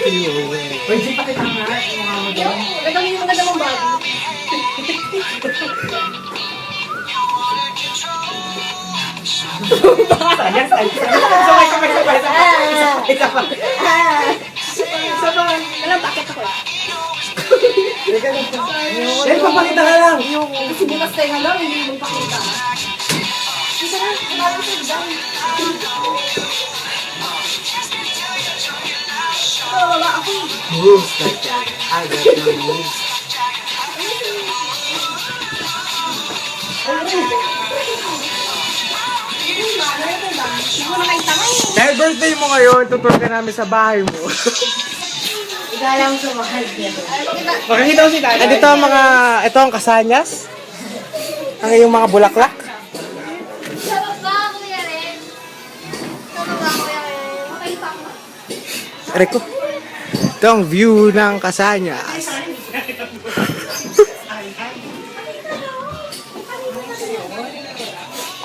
Uy, di pa kita nga. Yung mga mo doon. Maganda mong body. Sayang, sayang. Isa pa. Walang bakit ako eh. Eh, papakita ka lang. Kasi bukas tayo nga lang, hindi mo pakita. Dito na, kumalang sa dami. Wala ako eh. Moves like that. I got no moves. Hindi mo na nakita nga eh. Dahil birthday mo ngayon, tutur ka namin sa bahay mo. Igalang sa mahal niya. Makakita ko si Tata. Dito ang mga, ito ang kasanyas. Ang iyong mga bulaklak. Sarap ba, Kuya Ren? Sarap ba, Kuya Ren? Makita ko. Reko. Ito ang view ng kasanyas.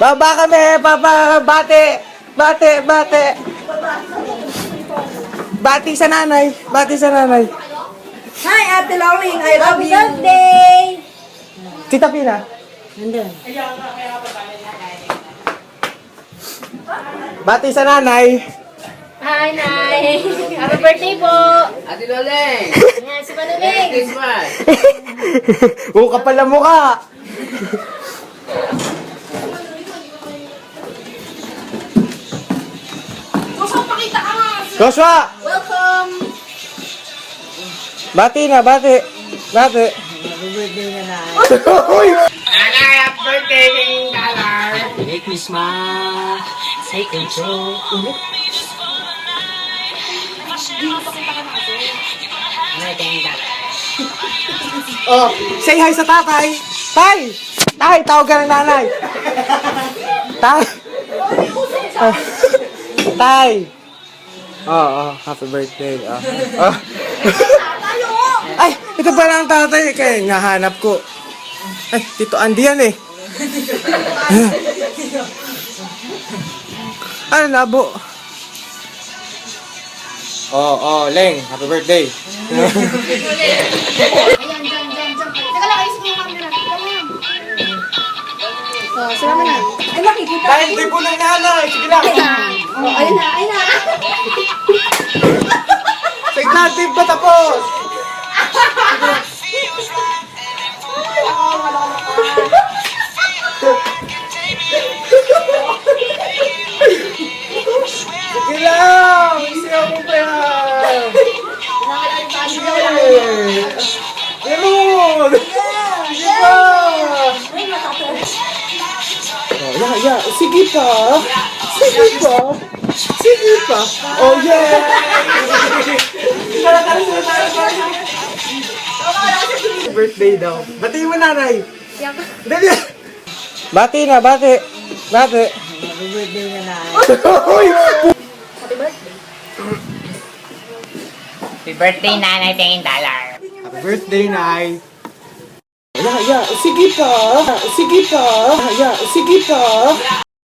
Baba kami! Baba! Bate! Bate! Bate! Bati sa nanay! Bati sa nanay! Hi, Ate Lawing. I love you. Happy birthday! Tita Pina! Nandun. Bati sa nanay! Hi, Nay. Happy birthday po. Ate Loleng! Yan, si Manuming. Christmas! Oo, kapal na mukha! Gusto pakita ka nga. Joshua! Welcome. Bati na, bati! Bati! Uy! Nanay, happy birthday! King Dollar! Merry Christmas! Say control. Nanay, King Dollar! Oh, say hi sa tatay! Tay! Tay, tawag ka ng nanay! Tay! Tay! Oh, happy birthday. Oh. Ay, ito pala ang tatay. Kaya nahanap ko. Ay, Tito Andy yan eh. Ano, labo? Leng, happy birthday. Ayan, dyan. Teka lang, ayusin mo yung camera. Teka lang. So, sila mo na. Ay, makikita. Kahit di po ng nanay. Sige lang. Oh, ayun na. Signative ba tapos? Sige lang! Isiyaw mo pa yan! Ganun! Sige pa! Oh, yeah. Sige pa! Sige pa! Sige pa! Oh, yeah! Birthday daw. Bati mo nanay! Dali! Bati na, bati! Bati! Happy birthday na na. Uy! Happy birthday. Happy birthday, Nanay, King Dollar! Happy birthday, Nay! Yeah. Sige pa! Sige pa! Yeah. Sige pa!